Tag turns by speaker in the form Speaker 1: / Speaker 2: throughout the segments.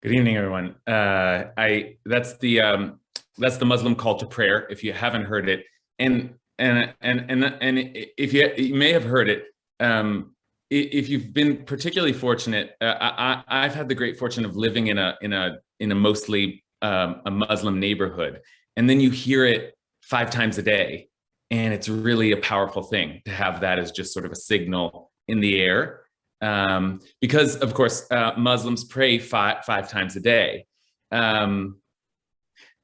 Speaker 1: Good evening, everyone. I that's the Muslim call to prayer. If you haven't heard it, and if you may have heard it, if you've been particularly fortunate, I've had the great fortune of living in a mostly a Muslim neighborhood, and then you hear it 5 times a day, and it's really a powerful thing to have that as just sort of a signal in the air because of course Muslims pray five times a day. Um,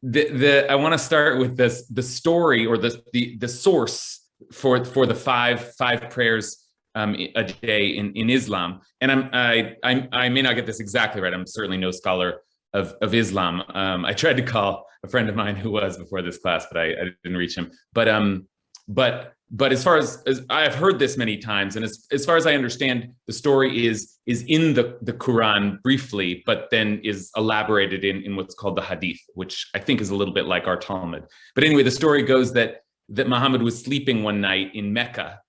Speaker 1: I want to start with the story or the source for the five prayers a day in Islam. And I may not get this exactly right. I'm certainly no scholar of Islam. I tried to call a friend of mine who was before this class, but I didn't reach him. But as far as I've heard this many times, and as far as I understand, the story is in the Quran briefly, but then is elaborated in what's called the Hadith, which I think is a little bit like our Talmud. But anyway, the story goes that Muhammad was sleeping one night in Mecca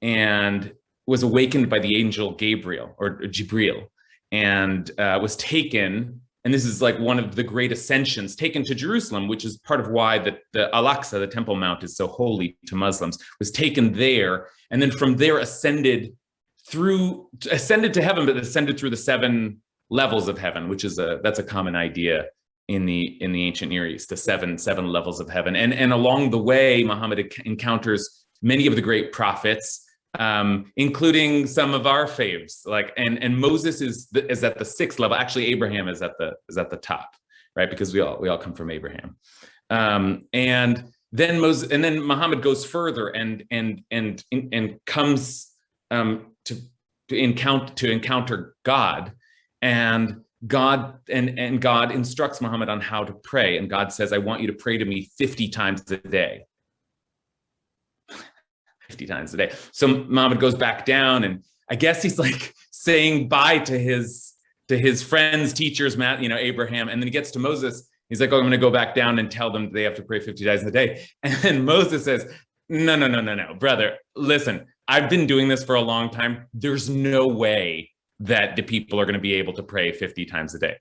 Speaker 1: and was awakened by the angel Gabriel or Jibril, and was taken. And this is like one of the great ascensions, taken to Jerusalem, which is part of why the Al-Aqsa, the Temple Mount, is so holy to Muslims, was taken there. And then from there ascended to heaven, but ascended through the 7 levels of heaven, which is that's a common idea in the ancient Near East, the seven levels of heaven. And along the way, Muhammad encounters many of the great prophets, including some of our faves, like and Moses is at the 6th level. Actually, Abraham is at the top, right? Because we all come from Abraham. And then Muhammad goes further and comes to encounter God, and God instructs Muhammad on how to pray, and God says, "I want you to pray to me 50 times a day." 50 times a day. So Muhammad goes back down, and I guess he's like saying bye to his friends, teachers, Abraham, and then he gets to Moses. He's like, "Oh, I'm going to go back down and tell them they have to pray 50 times a day." And then Moses says, No, brother, listen, I've been doing this for a long time. There's no way that the people are going to be able to pray 50 times a day."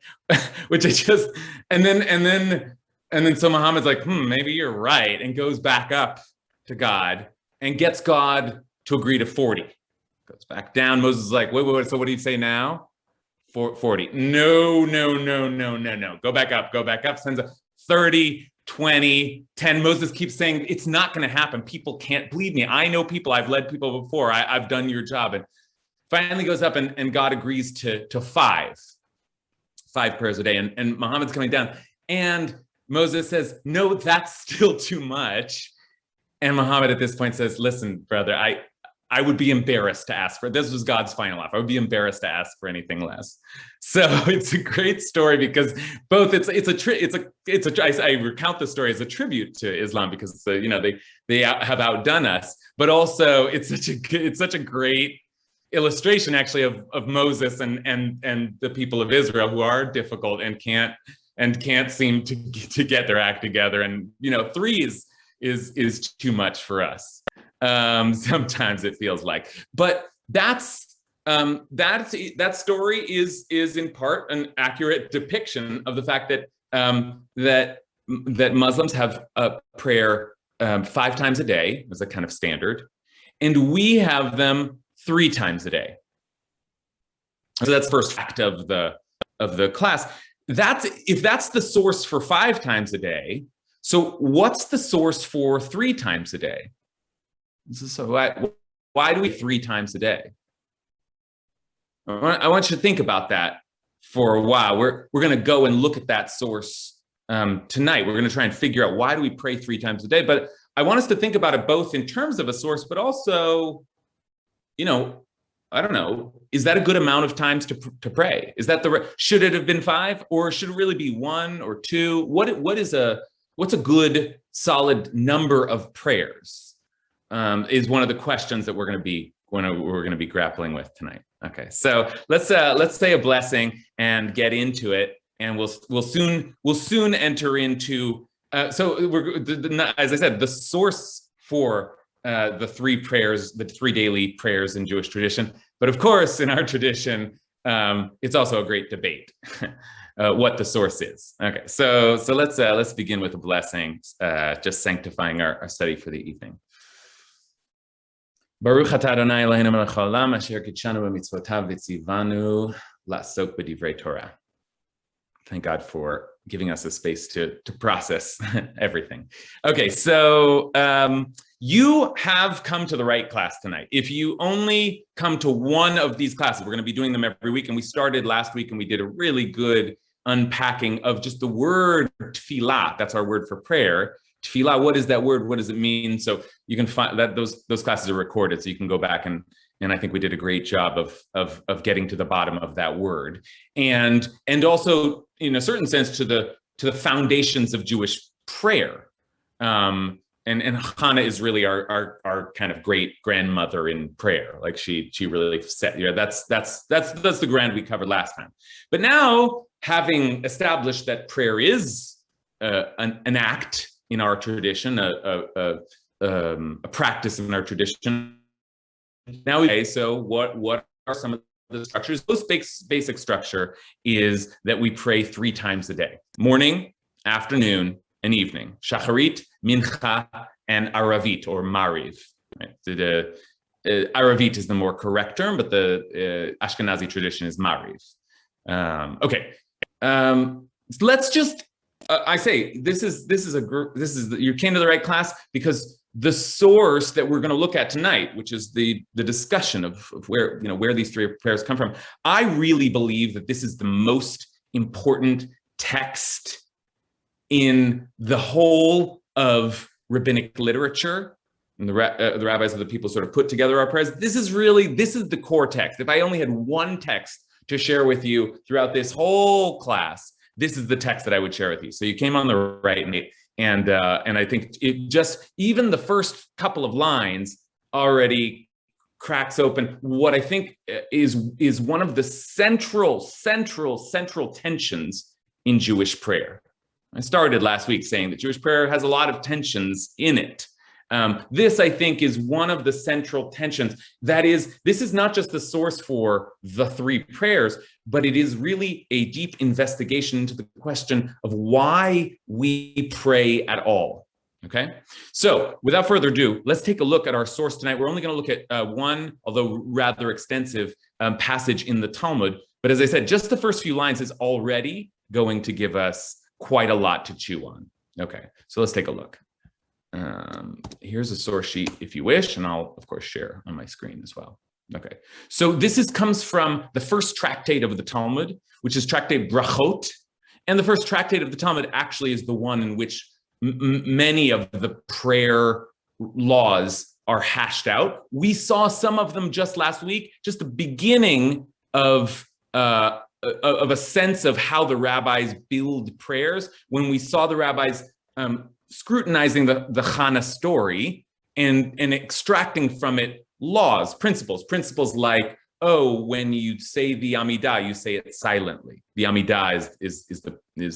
Speaker 1: Which I just, and then so Muhammad's like, maybe you're right, and goes back up to God and gets God to agree to 40. Goes back down. Moses is like, wait, so what do you say now? 40. No. Go back up. Sends a 30, 20, 10. Moses keeps saying, it's not going to happen. People can't believe me. I know people. I've led people before. I've done your job. And finally goes up, and God agrees to 5 prayers a day. And Muhammad's coming down. And Moses says, no, that's still too much. And Muhammad at this point says, listen, brother, I would be embarrassed to ask for, this was God's final offer. I would be embarrassed to ask for anything less. So it's a great story because both I recount the story as a tribute to Islam because they have outdone us, but also it's such a great illustration actually of Moses and the people of Israel who are difficult and can't seem to get their act together. And 3 is too much for us. Sometimes it feels like, but that story is in part an accurate depiction of the fact that Muslims have a prayer 5 times a day as a kind of standard, and we have them 3 times a day. So that's the first fact of the class. If that's the source for 5 times a day. So what's the source for 3 times a day? So why do we 3 times a day? I want you to think about that for a while. We're going to go and look at that source tonight. We're going to try and figure out why do we pray 3 times a day. But I want us to think about it both in terms of a source, but also, I don't know, is that a good amount of times to pray? Is that should it have been 5, or should it really be 1 or 2? What's a good solid number of prayers? Is one of the questions that we're going to be grappling with tonight. Okay, so let's say a blessing and get into it, and we'll soon enter into. As I said, the source for the 3 prayers, the 3 daily prayers in Jewish tradition, but of course in our tradition, it's also a great debate. what the source is. Okay, so let's begin with a blessing, just sanctifying our study for the evening. Baruch atah Adonai Eloheinu melech haolam asher kitshanu b'mitzvotav v'tzivanu la'asok b'divrei Torah. Thank God for giving us a space to process everything. Okay, so you have come to the right class tonight. If you only come to one of these classes, we're going to be doing them every week, and we started last week and we did a really good unpacking of just the word tefillah. That's our word for prayer. Tefillah, what is that word? What does it mean? So you can find that those classes are recorded, so you can go back and I think we did a great job of getting to the bottom of that word, and also in a certain sense to the foundations of Jewish prayer. And Hannah is really our kind of great grandmother in prayer. Like she really set, that's the ground we covered last time. But now, having established that prayer is an act in our tradition, a practice in our tradition. Now, so what are some of the structures? Most basic structure is that we pray 3 times a day: morning, afternoon, and evening. Shacharit, Mincha, and Aravit, or Mariv. Right? The Aravit is the more correct term, but the Ashkenazi tradition is Mariv. Okay, so let's just. I say this is you came to the right class, because the source that we're going to look at tonight, which is the discussion of where these 3 prayers come from, I really believe that this is the most important text in the whole of rabbinic literature. And the rabbis are the people sort of put together our prayers. This is the core text. If I only had one text to share with you throughout this whole class, this is the text that I would share with you. So you came on the right, Nate. And I think it just, even the first couple of lines already cracks open what I think is one of the central tensions in Jewish prayer. I started last week saying that Jewish prayer has a lot of tensions in it. This, I think, is one of the central tensions. That is, this is not just the source for the 3 prayers, but it is really a deep investigation into the question of why we pray at all. Okay, so without further ado, let's take a look at our source tonight. We're only going to look at one, although rather extensive, passage in the Talmud. But as I said, just the first few lines is already going to give us quite a lot to chew on. Okay, so let's take a look. Here's a source sheet if you wish, and I'll of course share on my screen as well. Okay, so this comes from the first tractate of the Talmud, which is tractate Brachot, and the first tractate of the Talmud actually is the one in which many of the prayer laws are hashed out. We saw some of them just last week, just the beginning of a sense of how the rabbis build prayers, when we saw the rabbis scrutinizing the Hannah story and extracting from it laws, principles like, oh, when you say the Amidah, you say it silently. The Amidah is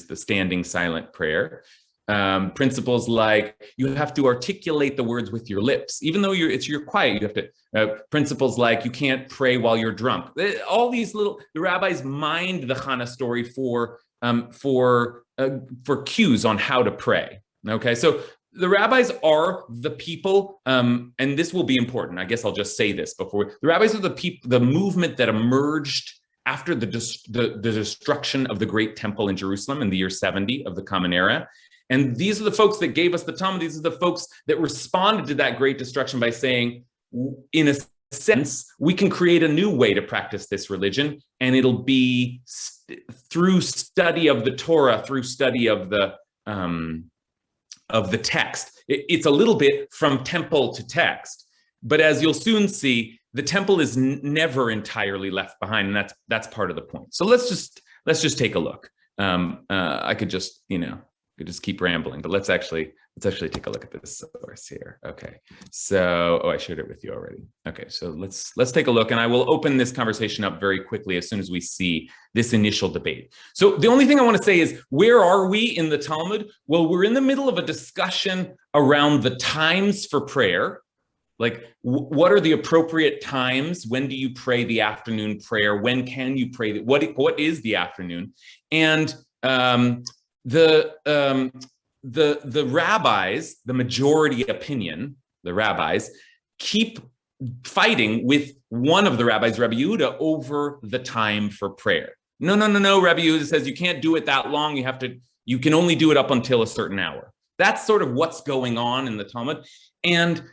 Speaker 1: the standing silent prayer. Principles like you have to articulate the words with your lips, even though you're quiet. You have to. Principles like you can't pray while you're drunk. All these the rabbis mined the Hannah story for cues on how to pray. Okay, so the rabbis are the people, and this will be important. I guess I'll just say this before. The rabbis are the movement that emerged after the destruction of the Great Temple in Jerusalem in the year 70 of the Common Era. And these are the folks that gave us the Talmud. These are the folks that responded to that great destruction by saying, in a sense, we can create a new way to practice this religion, and it'll be through study of the Torah, through study of the text. It's a little bit from temple to text, but as you'll soon see, the temple is never entirely left behind, and that's part of the point. So let's just take a look. I could just keep rambling, but let's actually take a look at this source here. Okay, so I shared it with you already. Okay, so let's take a look, and I will open this conversation up very quickly as soon as we see this initial debate. So the only thing I want to say is, where are we in the Talmud? Well, we're in the middle of a discussion around the times for prayer. Like, what are the appropriate times? When do you pray the afternoon prayer? When can you pray? What is the afternoon? And the rabbis, the majority opinion, the rabbis keep fighting with one of the rabbis, Rabbi Yehuda, over the time for prayer. No, Rabbi Yehuda says you can't do it that long. You can only do it up until a certain hour. That's sort of what's going on in the Talmud. And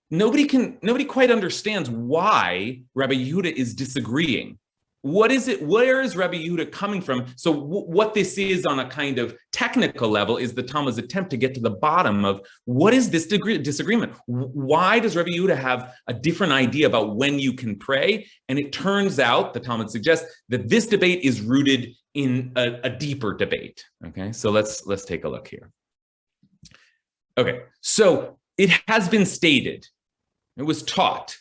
Speaker 1: nobody quite understands why Rabbi Yehuda is disagreeing. What is it? Where is Rabbi Yehuda coming from? So what this is on a kind of technical level is the Talmud's attempt to get to the bottom of what is this disagreement? Why does Rabbi Yehuda have a different idea about when you can pray? And it turns out, the Talmud suggests, that this debate is rooted in a deeper debate. Okay, so let's take a look here. Okay, so it has been stated, it was taught.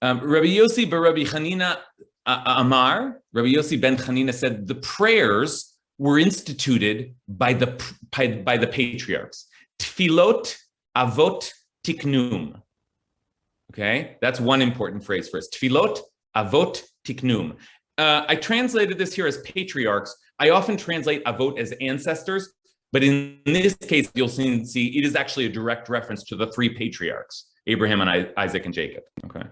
Speaker 1: Rabbi Yossi bar Rabbi Chanina Amar, Rabbi Yossi ben Chanina said the prayers were instituted by the patriarchs. Tfilot avot tiknum. Okay, that's one important phrase for us. Tfilot avot tiknum. I translated this here as patriarchs. I often translate avot as ancestors, but in this case, you'll see it is actually a direct reference to the three patriarchs, Abraham and Isaac and Jacob. Okay.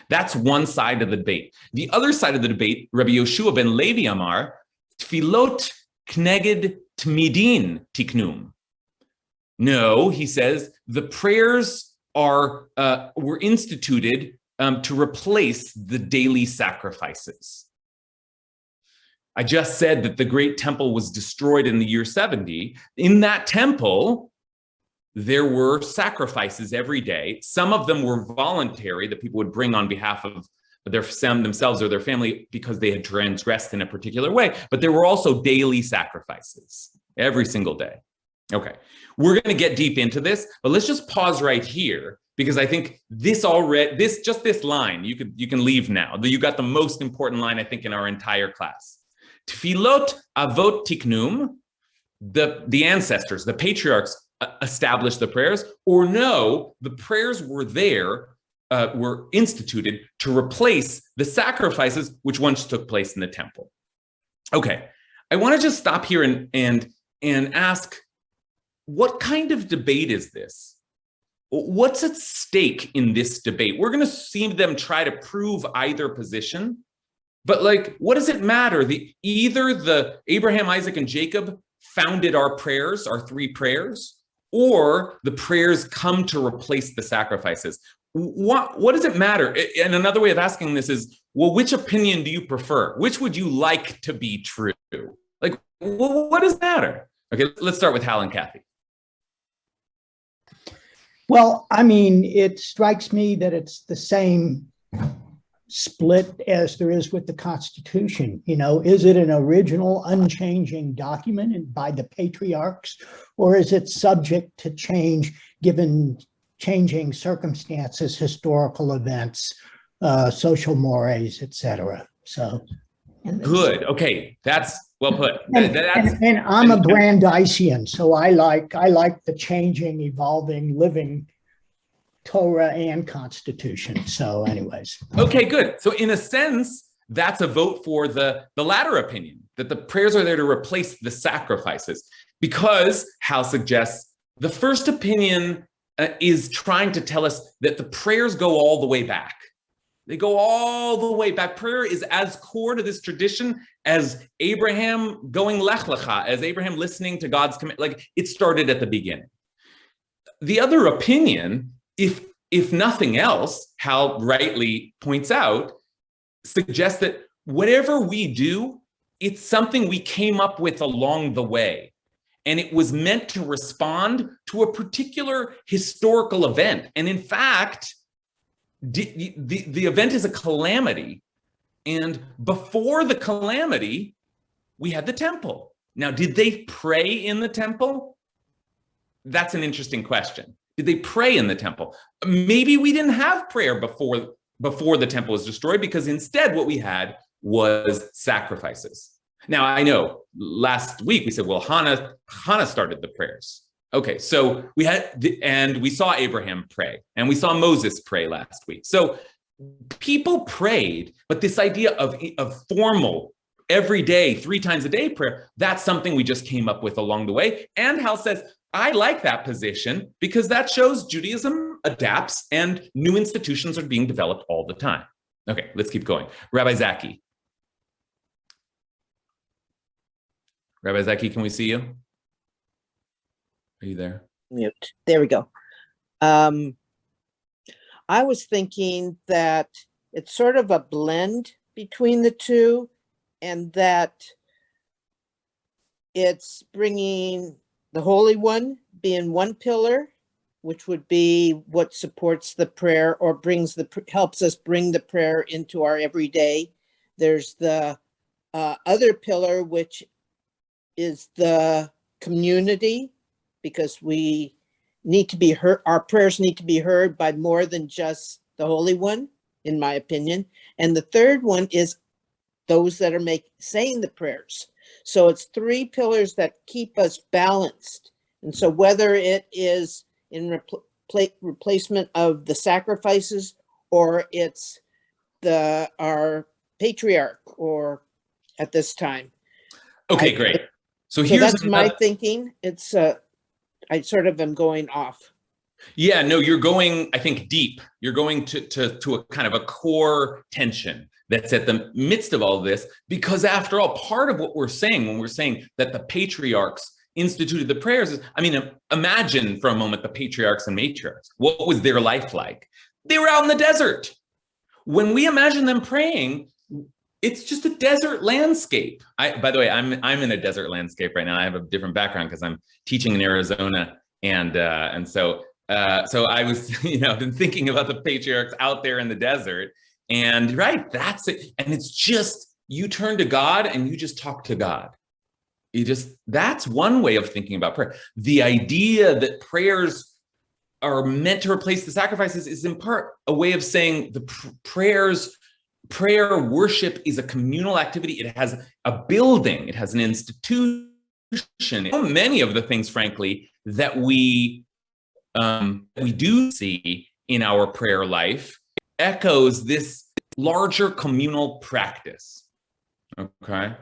Speaker 1: That's one side of the debate. The other side of the debate, Rabbi Yoshua ben Levi Amar, tfilot kneged tmidin tiknum. No, he says, the prayers were instituted to replace the daily sacrifices. I just said that the great temple was destroyed in the year 70. In that temple, there were sacrifices every day. Some of them were voluntary that people would bring on behalf of themselves or their family because they had transgressed in a particular way. But there were also daily sacrifices every single day. Okay, we're going to get deep into this, but let's just pause right here because I think this line, you can leave now. You got the most important line, I think, in our entire class. Tfilot avot tiknum, the ancestors, the patriarchs, establish the prayers, or no, the prayers were instituted to replace the sacrifices which once took place in the temple. Okay, I want to just stop here and ask, what kind of debate is this? What's at stake in this debate? We're going to see them try to prove either position, but what does it matter? Either the Abraham, Isaac, and Jacob founded our prayers, our three prayers, or the prayers come to replace the sacrifices. What does it matter? And another way of asking this is, well, which opinion do you prefer? Which would you like to be true? What does it matter? Okay, let's start with Hal and Kathy.
Speaker 2: Well, I mean, it strikes me that it's the same split as there is with the Constitution. Is it an original, unchanging document by the patriarchs, or is it subject to change given changing circumstances, historical events, social mores, etc.? So,
Speaker 1: good. Okay, that's well put.
Speaker 2: And I'm a Brandeisian, so I like the changing, evolving, living Torah and Constitution. So anyways.
Speaker 1: Okay, good. So in a sense, that's a vote for the latter opinion, that the prayers are there to replace the sacrifices, because Hal suggests the first opinion is trying to tell us that the prayers go all the way back. They go all the way back. Prayer is as core to this tradition as Abraham going Lech Lecha, as Abraham listening to God's command. It started at the beginning. The other opinion, if nothing else, Hal rightly points out, suggests that whatever we do, it's something we came up with along the way. And it was meant to respond to a particular historical event. And in fact, the event is a calamity. And before the calamity, we had the temple. Now, did they pray in the temple? That's an interesting question. Did they pray in the temple? Maybe we didn't have prayer before the temple was destroyed, because instead what we had was sacrifices. Now, I know last week we said, well, Hannah started the prayers. Okay, so we saw Abraham pray, and we saw Moses pray last week. So people prayed, but this idea of formal every day, 3 times a day prayer, that's something we just came up with along the way. And Hal says, I like that position because that shows Judaism adapts and new institutions are being developed all the time. Okay, let's keep going. Rabbi Zaki. Rabbi Zaki, can we see you? Are you there?
Speaker 3: Mute. There we go. I was thinking that it's sort of a blend between the two, and that it's bringing the Holy One being one pillar, which would be what supports the prayer or helps us bring the prayer into our everyday. There's the other pillar, which is the community, because we need to be heard. Our prayers need to be heard by more than just the Holy One, in my opinion. And the third one is those that are saying the prayers. So it's 3 pillars that keep us balanced. And so whether it is in replacement of the sacrifices, or it's our patriarch, or at this time.
Speaker 1: Okay, great. So
Speaker 3: that's my thinking. It's I sort of am going off.
Speaker 1: Yeah, no, you're going, I think, deep. You're going to a kind of a core tension that's at the midst of all of this, because after all, part of what we're saying when we're saying that the patriarchs instituted the prayers is, I mean, imagine for a moment the patriarchs and matriarchs. What was their life like? They were out in the desert. When we imagine them praying, it's just a desert landscape. By the way, I'm in a desert landscape right now. I have a different background because I'm teaching in Arizona, and so I was, been thinking about the patriarchs out there in the desert, and right, that's it. And it's just, you turn to God and you just talk to God. That's one way of thinking about prayer. The idea that prayers are meant to replace the sacrifices is in part a way of saying the prayer worship is a communal activity. It has a building, it has an institution. Many of the things, frankly, that we do see in our prayer life echoes this larger communal practice. Okay.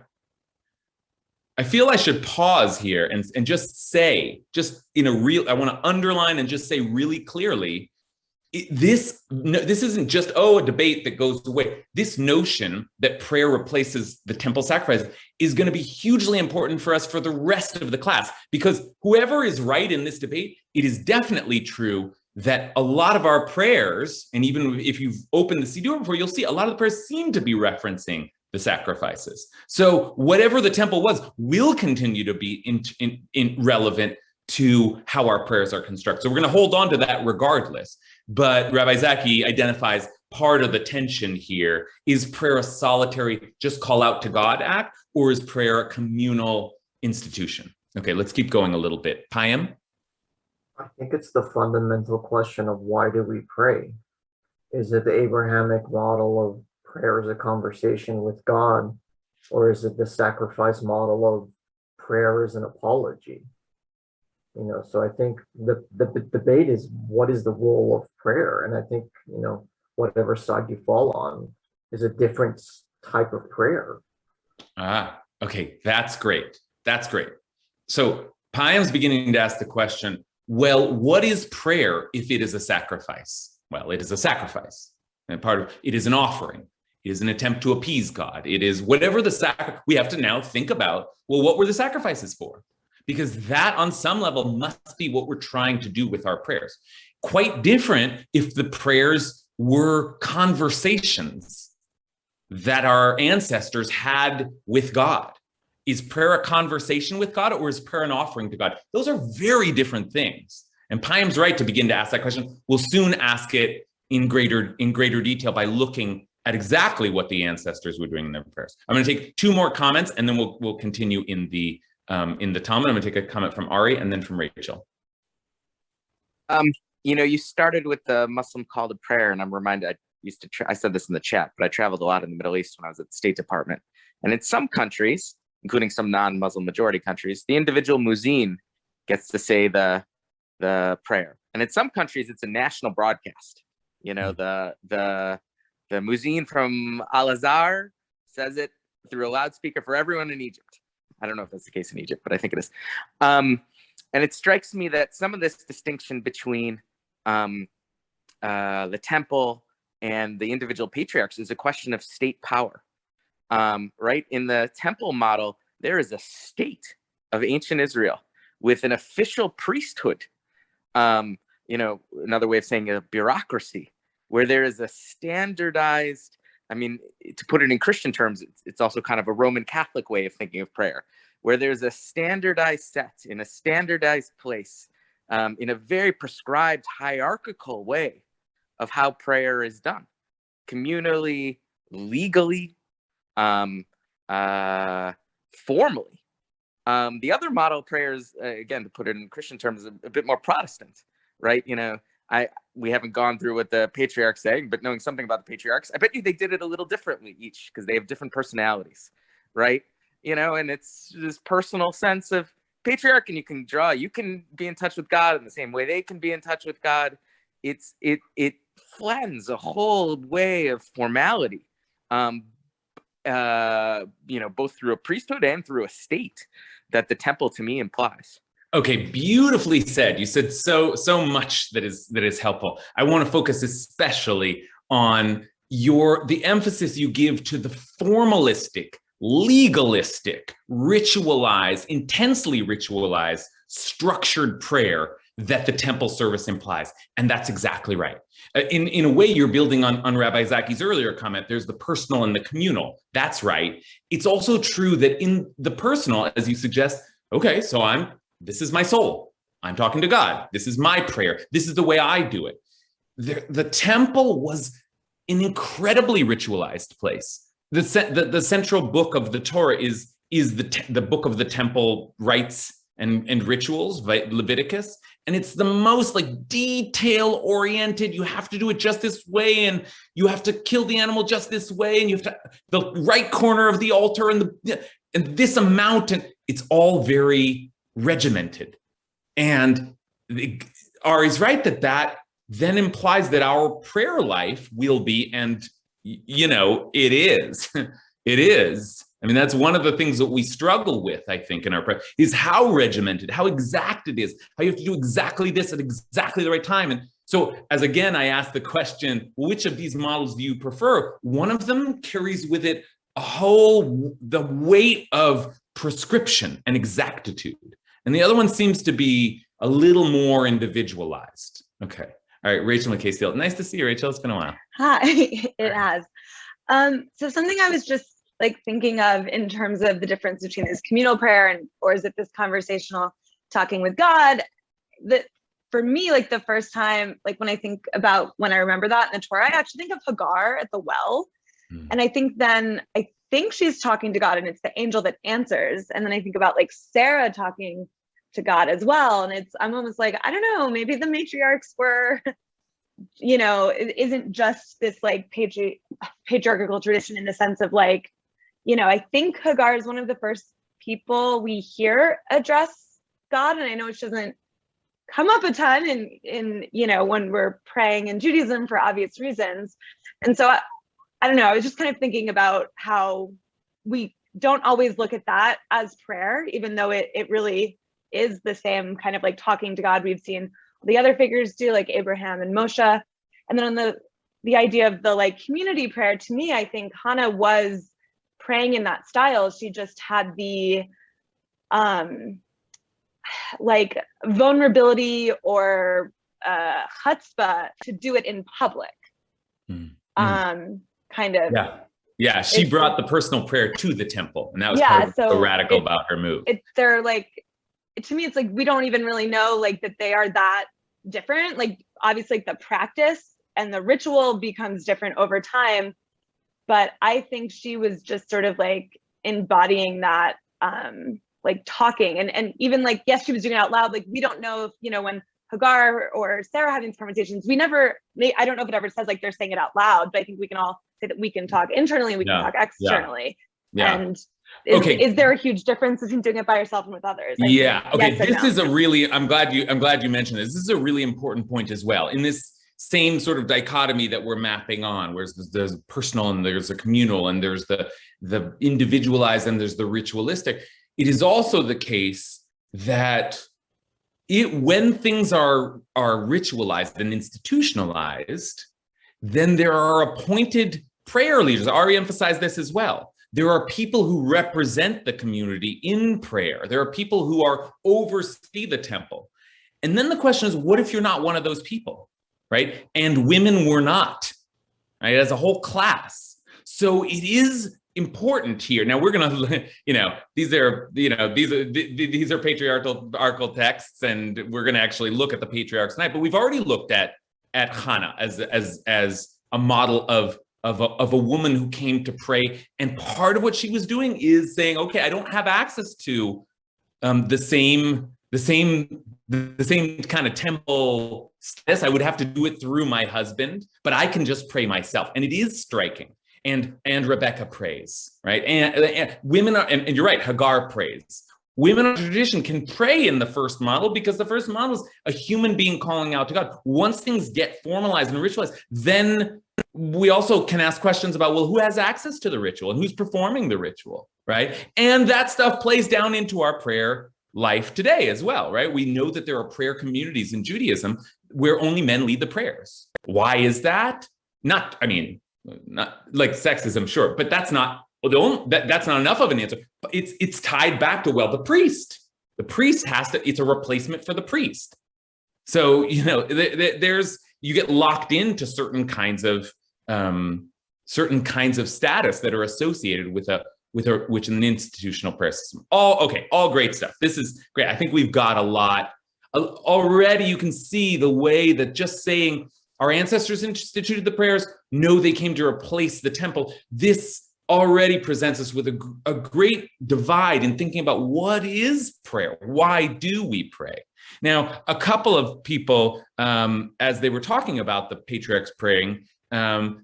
Speaker 1: I feel I should pause here and just say, I want to underline and just say really clearly, this isn't just, a debate that goes away. This notion that prayer replaces the temple sacrifice is going to be hugely important for us for the rest of the class, because whoever is right in this debate, it is definitely true that a lot of our prayers, and even if you've opened the Siddur before, you'll see a lot of the prayers seem to be referencing the sacrifices. So whatever the temple was will continue to be relevant to how our prayers are constructed. So we're going to hold on to that regardless. But Rabbi Zaki identifies part of the tension here. Is prayer a solitary, just call out to God act, or is prayer a communal institution? Okay, let's keep going a little bit. Payam?
Speaker 4: I think it's the fundamental question of why do we pray? Is it the Abrahamic model of prayer as a conversation with God, or is it the sacrifice model of prayer as an apology? So I think the debate is, what is the role of prayer? And I think, whatever side you fall on is a different type of prayer.
Speaker 1: Okay, that's great. That's great. So Payam's beginning to ask the question, well, what is prayer if it is a sacrifice? Well, it is a sacrifice. And part of it is an offering. It is an attempt to appease God. It is whatever we have to now think about, well, what were the sacrifices for? Because that on some level must be what we're trying to do with our prayers. Quite different if the prayers were conversations that our ancestors had with God. Is prayer a conversation with God, or is prayer an offering to God? Those are very different things. And Payam's right to begin to ask that question. We'll soon ask it in greater detail by looking at exactly what the ancestors were doing in their prayers. I'm going to take 2 more comments, and then we'll continue in the Talmud. I'm going to take a comment from Ari and then from Rachel.
Speaker 5: You started with the Muslim call to prayer, and I'm reminded, I said this in the chat, but I traveled a lot in the Middle East when I was at the State Department. And in some countries, including some non-Muslim majority countries, the individual muezzin gets to say the prayer. And in some countries, it's a national broadcast. The muezzin from Al-Azhar says it through a loudspeaker for everyone in Egypt. I don't know if that's the case in Egypt, but I think it is. And it strikes me that some of this distinction between the temple and the individual patriarchs is a question of state power, right? In the temple model, there is a state of ancient Israel with an official priesthood, another way of saying a bureaucracy, where there is a standardized, I mean, to put it in Christian terms, it's also kind of a Roman Catholic way of thinking of prayer, where there's a standardized set in a standardized place, in a very prescribed hierarchical way of how prayer is done, communally, legally, formally. The other model of prayers, again, to put it in Christian terms, is a bit more Protestant, right? We haven't gone through what the patriarchs saying, but knowing something about the patriarchs, I bet you they did it a little differently each, because they have different personalities, right? And it's this personal sense of patriarch, and you can be in touch with God in the same way they can be in touch with God. It flattens a whole way of formality, both through a priesthood and through a state that the temple to me implies.
Speaker 1: Okay, beautifully said. You said so much that is helpful. I want to focus especially on the emphasis you give to the formalistic, legalistic, ritualized, intensely ritualized, structured prayer that the temple service implies. And that's exactly right. In a way, you're building on Rabbi Zaki's earlier comment. There's the personal and the communal. That's right. It's also true that in the personal, as you suggest, okay, so this is my soul. I'm talking to God. This is my prayer. This is the way I do it. The temple was an incredibly ritualized place. The central book of the Torah is the book of the temple rites and rituals, Leviticus. And it's the most detail oriented. You have to do it just this way, and you have to kill the animal just this way, and you have to the right corner of the altar and this amount, and it's all very regimented. And Ari's right that then implies that our prayer life will be, and it is. It is. I mean, that's one of the things that we struggle with, I think, in our prayer, is how regimented, how exact it is, how you have to do exactly this at exactly the right time. And so, as again, I ask the question, which of these models do you prefer? One of them carries with it the weight of prescription and exactitude. And the other one seems to be a little more individualized. Okay. All right, Rachel McKay-Steele. Nice to see you, Rachel. It's been a while.
Speaker 6: Hi, it has. So something I was just thinking of in terms of the difference between this communal prayer or is it this conversational talking with God, that for me, the first time, when I think about when I remember that in the Torah, I actually think of Hagar at the well. And I think she's talking to God and it's the angel that answers. And then I think about Sarah talking to God as well. And I'm almost I don't know, maybe the matriarchs were, it isn't just this patriarchal tradition in the sense of I think Hagar is one of the first people we hear address God. And I know it doesn't come up a ton in when we're praying in Judaism for obvious reasons. And so I don't know, I was just kind of thinking about how we don't always look at that as prayer, even though it really is the same kind of talking to God we've seen the other figures do, like Abraham and Moshe. And then on the idea of the community prayer, to me, I think Hannah was praying in that style. She just had the vulnerability or chutzpah to do it in public. Kind of.
Speaker 1: Yeah. She brought the personal prayer to the temple, and that was part of so radical about her move. To me, it's we don't even really know that they are that different. Obviously the practice and the ritual becomes different over time, but I think she was just sort of embodying that talking and even yes, she was doing it out loud. We don't know if when Hagar or Sarah having these conversations, I don't know if it ever says they're saying it out loud, but I think we can all say that we can talk internally and we can talk externally. Yeah. And is there a huge difference between doing it by yourself and with others? Okay. Yes, this is a really, I'm glad you mentioned this. This is a really important point as well. In this same sort of dichotomy that we're mapping on, where there's personal and there's a communal and there's the individualized and there's the ritualistic. It is also the case that when things are ritualized and institutionalized, then there are appointed prayer leaders. Ari emphasized this as well. There are people who represent the community in prayer. There are people who oversee the temple. And then the question is, what if you're not one of those people, right? And women were not, right? As a whole class. So it is important here. Now we're going to, these are patriarchal texts, and we're going to actually look at the patriarchs tonight. But we've already looked at Hannah as a model of a woman who came to pray, and part of what she was doing is saying, okay, I don't have access to the same kind of temple status. I would have to do it through my husband, but I can just pray myself. And it is striking. And Rebecca prays, right? And women are, and you're right, Hagar prays. Women in tradition can pray in the first model because the first model is a human being calling out to God. Once things get formalized and ritualized, then we also can ask questions about, well, who has access to the ritual and who's performing the ritual, right? And that stuff plays down into our prayer life today as well, right? We know that there are prayer communities in Judaism where only men lead the prayers. Why is that? Not like sexism, sure, but that's not enough of an answer. But it's tied back to, well, the priest has to, it's a replacement for the priest. So, you get locked into certain kinds of status that are associated with an institutional prayer system. All great stuff. This is great. I think we've got a lot already. You can see the way that just saying our ancestors instituted the prayers, no, they came to replace the temple. This already presents us with a great divide in thinking about what is prayer? Why do we pray? Now, a couple of people, as they were talking about the patriarchs praying,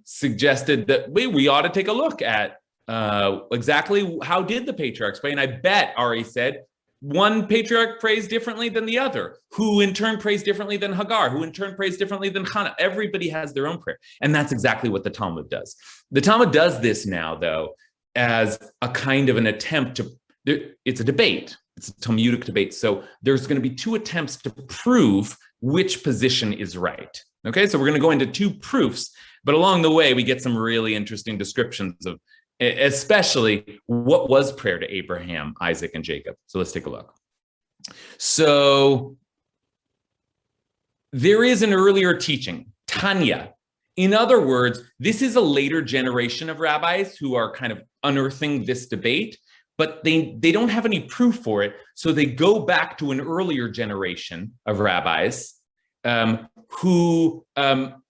Speaker 1: suggested that we ought to take a look at exactly how did the patriarchs pray. And I bet, Ari said, one patriarch prays differently than the other, who in turn prays differently than Hagar, who in turn prays differently than Hannah. Everybody has their own prayer. And that's exactly what the Talmud does. The Talmud does this now, though, as a kind of an attempt it's a debate. It's a Talmudic debate. So there's going to be two attempts to prove which position is right. Okay, so we're going to go into two proofs, but along the way, we get some really interesting descriptions of especially what was prayer to Abraham, Isaac, and Jacob. So let's take a look. So there is an earlier teaching, Tanya. In other words, this is a later generation of rabbis who are kind of unearthing this debate, but they don't have any proof for it. So they go back to an earlier generation of rabbis who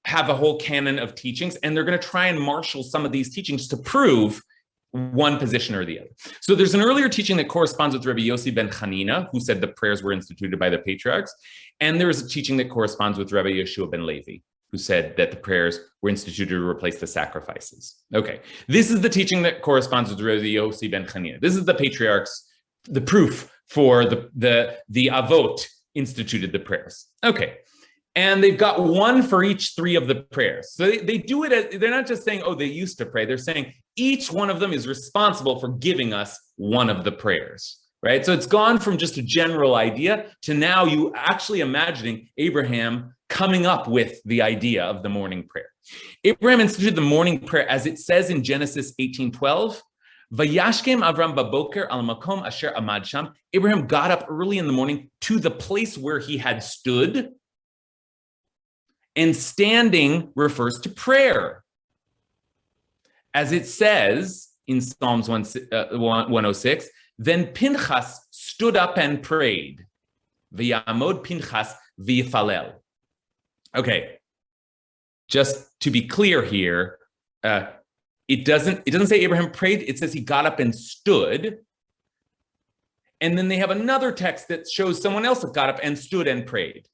Speaker 1: have a whole canon of teachings, and they're going to try and marshal some of these teachings to prove one position or the other. So there's an earlier teaching that corresponds with Rabbi Yossi ben Chanina, who said the prayers were instituted by the patriarchs, and there is a teaching that corresponds with Rabbi Yeshua ben Levi, who said that the prayers were instituted to replace the sacrifices. Okay, this is the teaching that corresponds with Rabbi Yossi ben Chanina. This is the patriarchs, the proof for the Avot instituted the prayers. Okay. And they've got one for each three of the prayers. So they do it, they're not just saying, oh, they used to pray. They're saying each one of them is responsible for giving us one of the prayers, right? So it's gone from just a general idea to now you actually imagining Abraham coming up with the idea of the morning prayer. Abraham instituted the morning prayer as it says in Genesis 18:12. Vayashkem Avram baboker al makom asher amad sham. Abraham got up early in the morning to the place where he had stood. And standing refers to prayer. As it says in Psalms 106, then Pinchas stood up and prayed. V'yamod Pinchas v'yifalel. Okay, just to be clear here, it doesn't say Abraham prayed, it says he got up and stood. And then they have another text that shows someone else that got up and stood and prayed.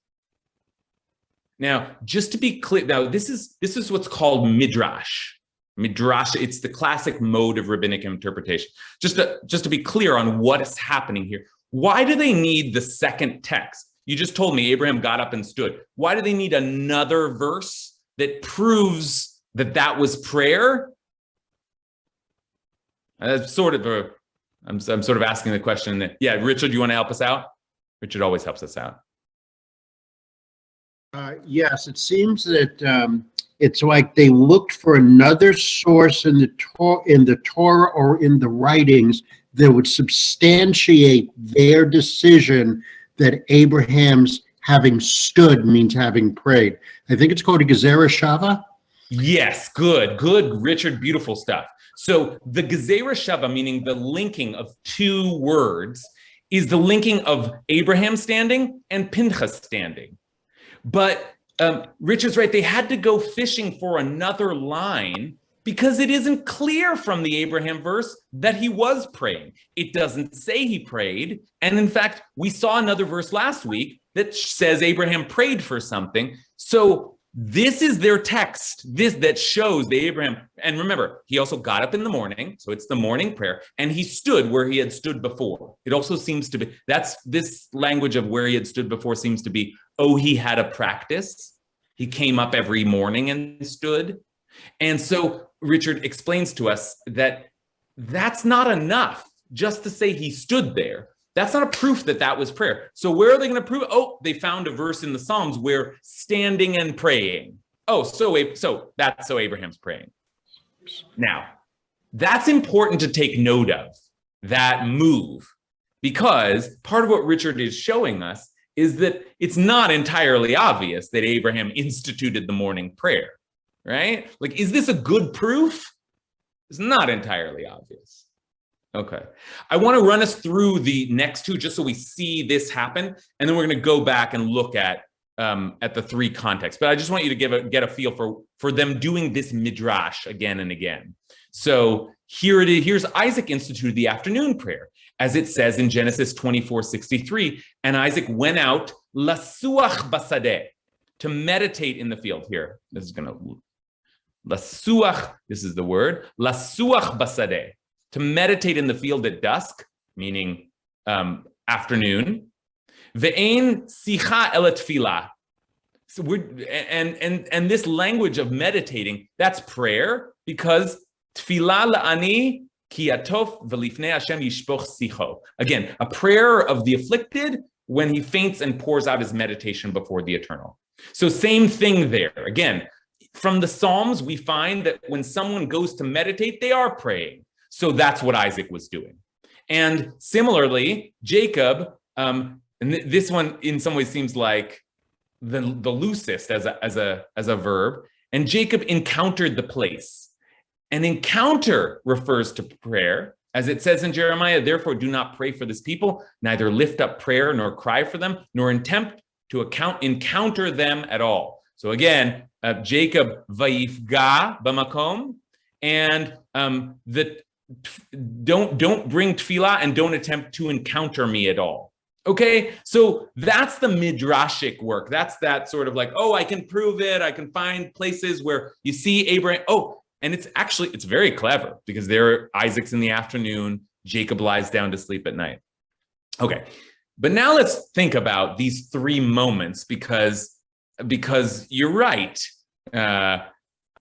Speaker 1: Now, just to be clear, now this is what's called midrash. Midrash, it's the classic mode of rabbinic interpretation. Just to be clear on what is happening here. Why do they need the second text? You just told me Abraham got up and stood. Why do they need another verse that proves that that was prayer? That's sort of a, I'm sort of asking the question. Yeah, Richard, you want to help us out? Richard always helps us out.
Speaker 7: Yes, it seems that it's like they looked for another source in the Torah or in the writings that would substantiate their decision that Abraham's having stood means having prayed. I think it's called a Gezerah Shava.
Speaker 1: Yes, good, Richard, beautiful stuff. So the Gezerah Shava, meaning the linking of two words, is the linking of Abraham standing and Pinchas standing. But Richard's right, they had to go fishing for another line because it isn't clear from the Abraham verse that he was praying. It doesn't say he prayed. And in fact, we saw another verse last week that says Abraham prayed for something. So this is their text, that shows the Abraham. And remember, he also got up in the morning, so it's the morning prayer, and he stood where he had stood before. It also seems to be, that's this language of where he had stood before seems to be, oh, he had a practice. He came up every morning and stood. And so Richard explains to us that that's not enough just to say he stood there. That's not a proof that that was prayer. So where are they going to prove? Oh, they found a verse in the Psalms where standing and praying. Oh, so Abraham's praying. Now, that's important to take note of, that move, because part of what Richard is showing us is that it's not entirely obvious that Abraham instituted the morning prayer, right? Like, is this a good proof? It's not entirely obvious. Okay, I want to run us through the next two just so we see this happen, and then we're going to go back and look at the three contexts. But I just want you to get a feel for them doing this midrash again and again. So here it is. Here's Isaac instituted the afternoon prayer, as it says in Genesis 24:63. And Isaac went out lasuach basadeh, to meditate in the field. Here, this is going to lasuach. This is the word lasuach basadeh. To meditate in the field at dusk, meaning afternoon. Ve'ein sicha el tefillah. So and this language of meditating, that's prayer, because tefillah la'ani ki atof v'lifnei Hashem yishpoch sicho. Again, a prayer of the afflicted when he faints and pours out his meditation before the Eternal. So same thing there. Again, from the Psalms, we find that when someone goes to meditate, they are praying. So that's what Isaac was doing. And similarly, Jacob, and this one in some ways seems like the loosest as a verb. And Jacob encountered the place. And encounter refers to prayer, as it says in Jeremiah, therefore do not pray for this people, neither lift up prayer nor cry for them, nor attempt to encounter them at all. So again, Jacob vayifga b'makom, and don't bring tefillah and don't attempt to encounter me at all. Okay, so that's the midrashic work. That's that sort of like, oh, I can prove it. I can find places where you see Abraham. Oh, and it's very clever, because Isaac's in the afternoon, Jacob lies down to sleep at night. Okay, but now let's think about these three moments, because you're right.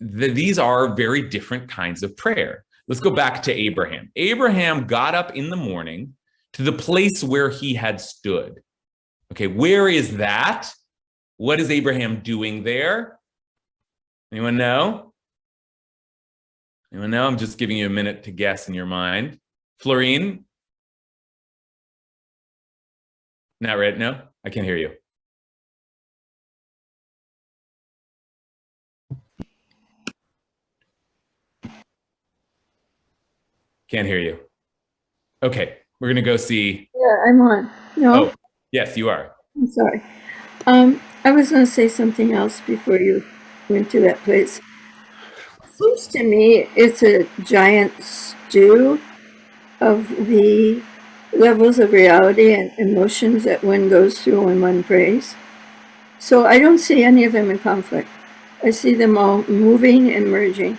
Speaker 1: These are very different kinds of prayer. Let's go back to Abraham. Abraham got up in the morning to the place where he had stood. Okay, where is that? What is Abraham doing there? Anyone know? Anyone know? I'm just giving you a minute to guess in your mind. Florine? Not right? No? I can't hear you. Can't hear you. Okay, we're gonna go see.
Speaker 8: Yeah, I'm on. No?
Speaker 1: Oh, yes, you are.
Speaker 8: I'm sorry. I was going to say something else before you went to that place. Seems to me it's a giant stew of the levels of reality and emotions that one goes through when one prays. So I don't see any of them in conflict. I see them all moving and merging.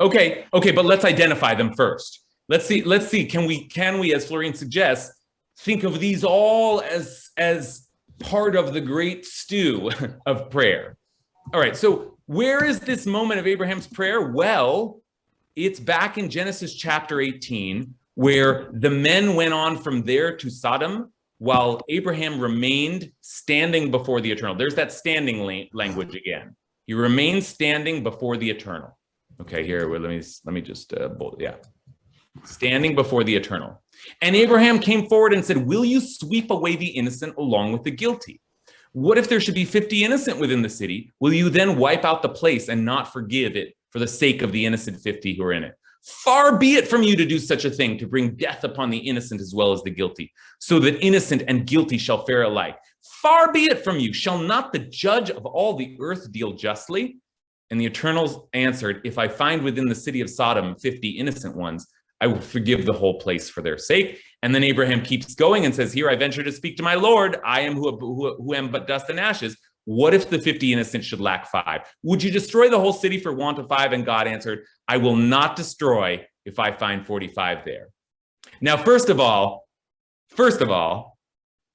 Speaker 1: Okay, but let's identify them first. Let's see. Can we, as Florine suggests, think of these all as part of the great stew of prayer. All right, so where is this moment of Abraham's prayer? Well, it's back in Genesis chapter 18, where the men went on from there to Sodom while Abraham remained standing before the eternal. There's that standing language again. He remained standing before the eternal. Okay, here, let me just, standing before the eternal. And Abraham came forward and said, will you sweep away the innocent along with the guilty? What if there should be 50 innocent within the city? Will you then wipe out the place and not forgive it for the sake of the innocent 50 who are in it? Far be it from you to do such a thing, to bring death upon the innocent as well as the guilty, so that innocent and guilty shall fare alike. Far be it from you. Shall not the judge of all the earth deal justly? And the Eternal answered, if I find within the city of Sodom 50 innocent ones, I will forgive the whole place for their sake. And then Abraham keeps going and says, here I venture to speak to my Lord. I am who am but dust and ashes. What if the 50 innocent should lack 5? Would you destroy the whole city for want of 5? And God answered, I will not destroy if I find 45 there. Now, first of all,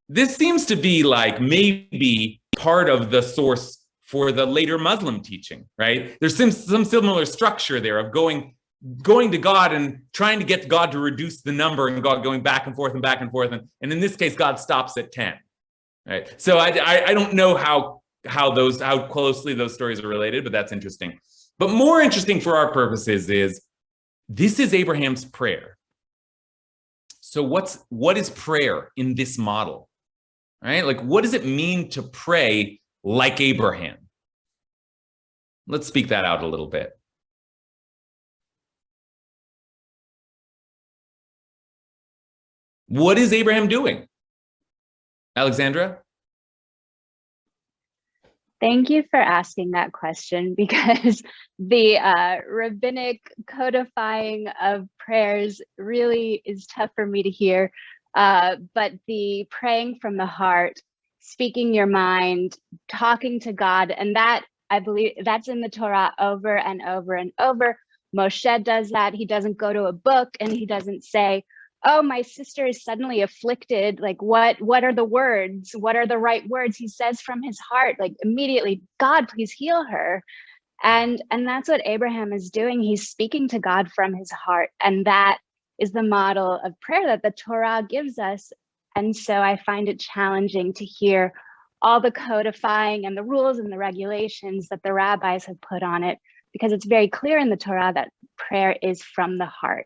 Speaker 1: this seems to be like maybe part of the source for the later Muslim teaching, right? There's some similar structure there of going to God and trying to get God to reduce the number, and God going back and forth and back and forth. And in this case, God stops at 10, right? So I don't know how closely those stories are related, but that's interesting. But more interesting for our purposes is this is Abraham's prayer. So what is prayer in this model, right? Like, what does it mean to pray like Abraham? Let's speak that out a little bit. What is Abraham doing? Alexandra?
Speaker 9: Thank you for asking that question, because the rabbinic codifying of prayers really is tough for me to hear. But the praying from the heart, speaking your mind, talking to God, and that, I believe, that's in the Torah over and over and over. Moshe does that. He doesn't go to a book and he doesn't say, oh, my sister is suddenly afflicted. Like, what are the words? What are the right words? He says from his heart, like, immediately, God, please heal her. And that's what Abraham is doing. He's speaking to God from his heart. And that is the model of prayer that the Torah gives us. And so I find it challenging to hear all the codifying and the rules and the regulations that the rabbis have put on it, because it's very clear in the Torah that prayer is from the heart.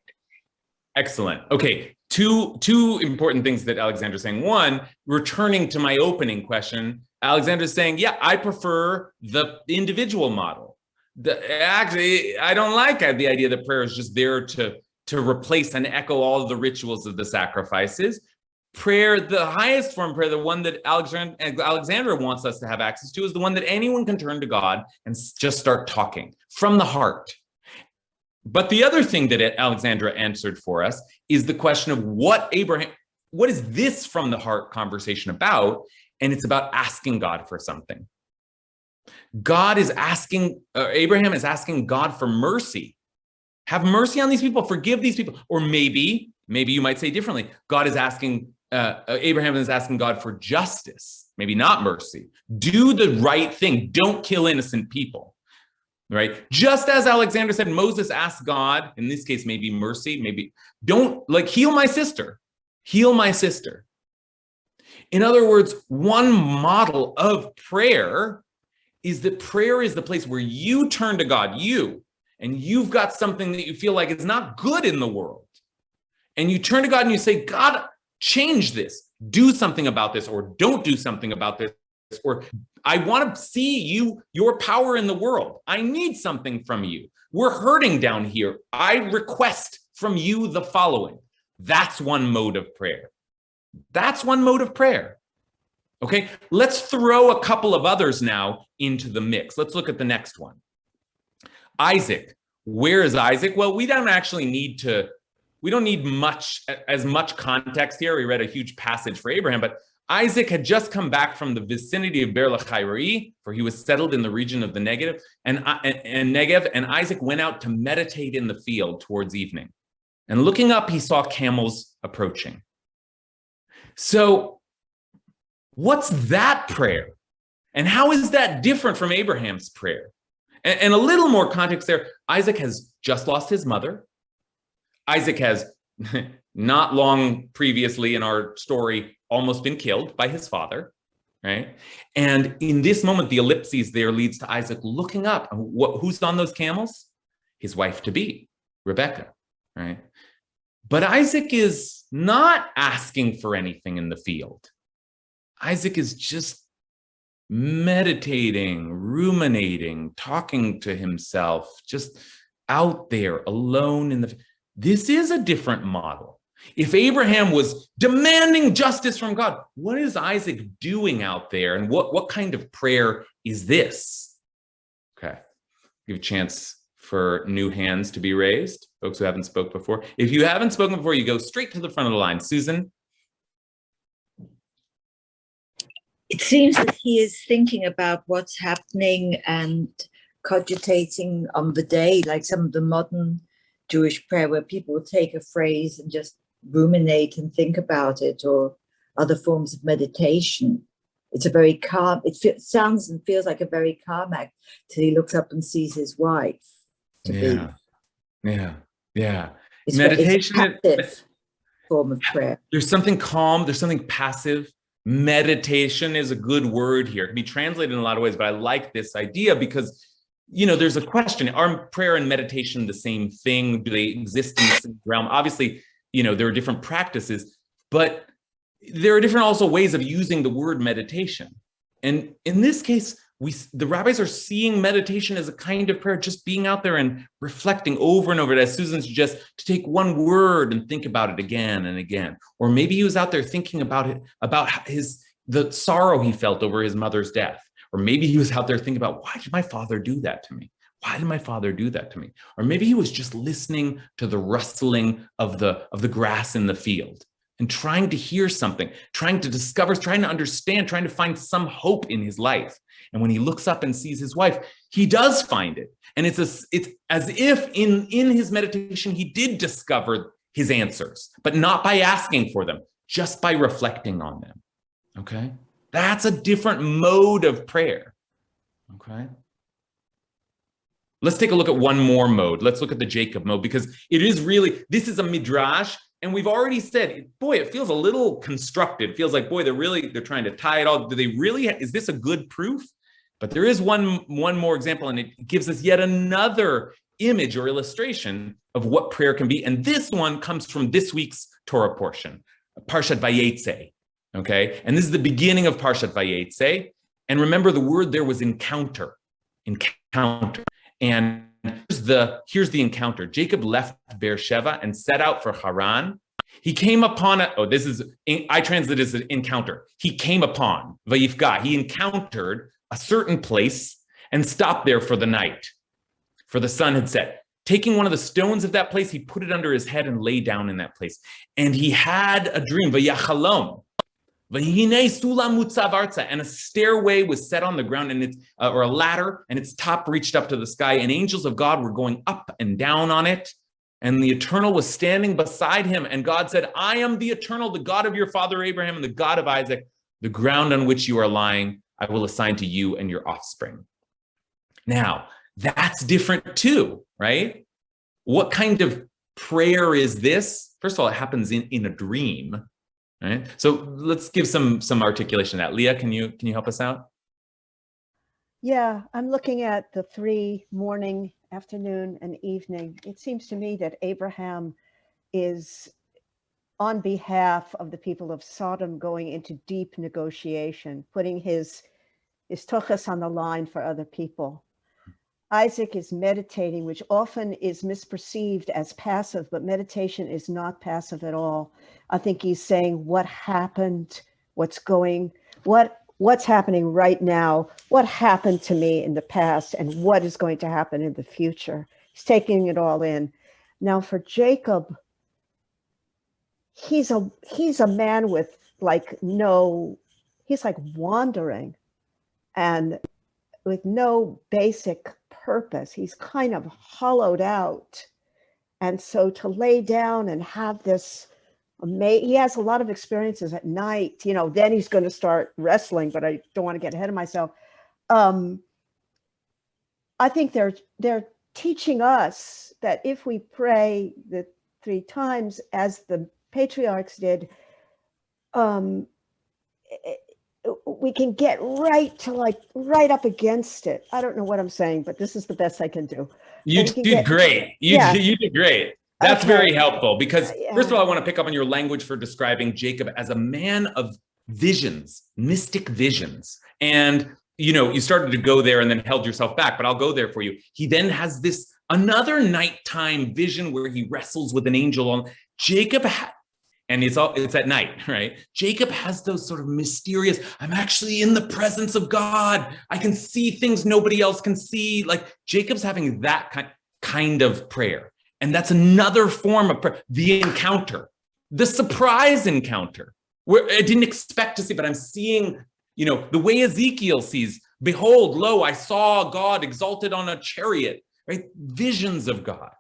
Speaker 1: Excellent. Okay, two important things that Alexandra's saying. One, returning to my opening question, Alexandra's saying, yeah, I prefer the individual model. Actually, I don't like the idea that prayer is just there to replace and echo all of the rituals of the sacrifices. Prayer, the highest form of prayer, the one that Alexandra wants us to have access to, is the one that anyone can turn to God and just start talking from the heart. But the other thing that Alexandra answered for us is the question of what is this from the heart conversation about? And it's about asking God for something. Abraham is asking God for mercy. Have mercy on these people, forgive these people. Or maybe you might say differently. Abraham is asking God for justice, maybe not mercy. Do the right thing. Don't kill innocent people. Right? Just as Alexander said, Moses asked God, in this case, maybe mercy, maybe don't, like, heal my sister. Heal my sister. In other words, one model of prayer is that prayer is the place where you turn to God, and you've got something that you feel like is not good in the world. And you turn to God and you say, God, change this, do something about this, or don't do something about this, or I want to see your power in the world. I need something from you. We're hurting down here. I request from you the following. That's one mode of prayer. That's one mode of prayer. Okay, let's throw a couple of others now into the mix. Let's look at the next one. Isaac. Where is Isaac? Well, we don't need as much context here. We read a huge passage for Abraham, but Isaac had just come back from the vicinity of Beer Lachairoi, for he was settled in the region of the Negev, and Isaac went out to meditate in the field towards evening. And looking up, he saw camels approaching. So what's that prayer? And how is that different from Abraham's prayer? And a little more context there. Isaac has just lost his mother. Isaac has not long previously in our story almost been killed by his father, right? And in this moment, the ellipses there leads to Isaac looking up. Who's on those camels? His wife-to-be, Rebecca, right? But Isaac is not asking for anything in the field. Isaac is just meditating, ruminating, talking to himself, just out there alone in the. This is a different model. If Abraham was demanding justice from God, what is Isaac doing out there? And what kind of prayer is this? Okay, give a chance for new hands to be raised, folks who haven't spoken before. If you haven't spoken before, you go straight to the front of the line. Susan?
Speaker 10: It seems that he is thinking about what's happening and cogitating on the day, like some of the modern Jewish prayer where people will take a phrase and just ruminate and think about it, or other forms of meditation. It's a very calm, sounds and feels like a very calm act till he looks up and sees his wife to be.
Speaker 1: Yeah.
Speaker 10: It's
Speaker 1: Meditation,
Speaker 10: a passive form of prayer.
Speaker 1: There's something calm, there's something passive. Meditation is a good word here. It can be translated in a lot of ways, but I like this idea because, there's a question. Are prayer and meditation the same thing? Do they exist in the same realm? Obviously, there are different practices, but there are different also ways of using the word meditation. And in this case, the rabbis are seeing meditation as a kind of prayer, just being out there and reflecting over and over, as Susan suggests, to take one word and think about it again and again. Or maybe he was out there thinking about it, about the sorrow he felt over his mother's death. Or maybe he was out there thinking about, why did my father do that to me? Why did my father do that to me? Or maybe he was just listening to the rustling of the grass in the field and trying to hear something, trying to discover, trying to understand, trying to find some hope in his life. And when he looks up and sees his wife, he does find it. And it's as if in his meditation, he did discover his answers, but not by asking for them, just by reflecting on them. Okay? That's a different mode of prayer. Okay? Let's take a look at one more mode. Let's look at the Jacob mode, because it is really, this is a midrash. And we've already said, boy, it feels a little constructed. It feels like, boy, they're trying to tie it all. Do they really, is this a good proof? But there is one more example, and it gives us yet another image or illustration of what prayer can be. And this one comes from this week's Torah portion, Parshat Vayetze, okay? And this is the beginning of Parshat Vayetze. And remember, the word there was encounter. And here's the encounter. Jacob left Beersheba and set out for Haran. He came upon I translate it as an encounter. He came upon, Vayifga, he encountered a certain place and stopped there for the night, for the sun had set. Taking one of the stones of that place, he put it under his head and lay down in that place. And he had a dream, Vayachalom, Vayhine sulam mutzav arza, and a stairway was set on the ground, and or a ladder, and its top reached up to the sky, and angels of God were going up and down on it. And the Eternal was standing beside him, and God said, I am the Eternal, the God of your father Abraham and the God of Isaac. The ground on which you are lying, I will assign to you and your offspring. Now, that's different too, right? What kind of prayer is this? First of all, it happens in a dream, right? So let's give some articulation of that. Leah, can you help us out?
Speaker 11: Yeah, I'm looking at the 3 morning, afternoon, and evening. It seems to me that Abraham is on behalf of the people of Sodom going into deep negotiation, putting his tochas on the line for other people. Isaac is meditating, which often is misperceived as passive, but meditation is not passive at all. I think he's saying what happened, what's happening right now, what happened to me in the past, and what is going to happen in the future. He's taking it all in. Now for Jacob, he's a man with he's like wandering and with no basic purpose. He's kind of hollowed out. And so to lay down and have this he has a lot of experiences at night, you know, then he's going to start wrestling, but I don't want to get ahead of myself. I think they're teaching us that if we pray the 3 times as the patriarchs did, we can get right up against it. I don't know what I'm saying, but this is the best I can do.
Speaker 1: You did great. You did great. That's very helpful because first of all, I want to pick up on your language for describing Jacob as a man of visions, mystic visions. And, you know, you started to go there and then held yourself back, but I'll go there for you. He then has this another nighttime vision where he wrestles with an angel on Jacob. And it's at night, right? Jacob has those sort of mysterious, I'm actually in the presence of God. I can see things nobody else can see. Like Jacob's having that kind of prayer. And that's another form of prayer, the encounter, the surprise encounter, where I didn't expect to see, but I'm seeing, you know, the way Ezekiel sees, behold, lo, I saw God exalted on a chariot, right? Visions of God.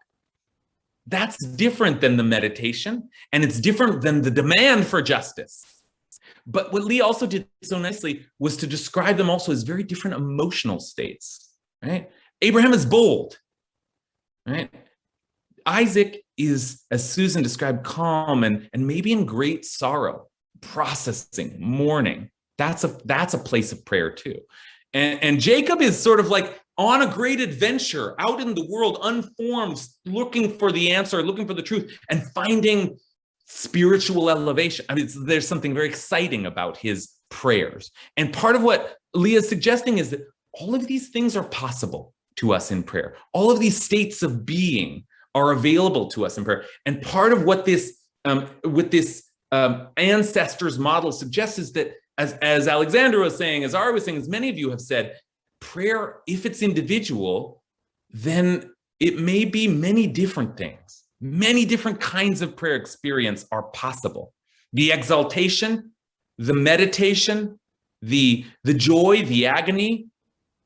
Speaker 1: That's different than the meditation, and it's different than the demand for justice. But what Lee also did so nicely was to describe them also as very different emotional states, right? Abraham is bold, right? Isaac is, as Susan described, calm and maybe in great sorrow, processing, mourning. That's a place of prayer too. And Jacob is sort of like on a great adventure out in the world, unformed, looking for the answer, looking for the truth, and finding spiritual elevation. I mean, there's something very exciting about his prayers. And part of what Leah's suggesting is that all of these things are possible to us in prayer. All of these states of being are available to us in prayer. And part of what this ancestors model suggests is that, as Alexandra was saying, as Ari was saying, as many of you have said, prayer, if it's individual, then it may be many different things. Many different kinds of prayer experience are possible. The exaltation, the meditation, the joy, the agony,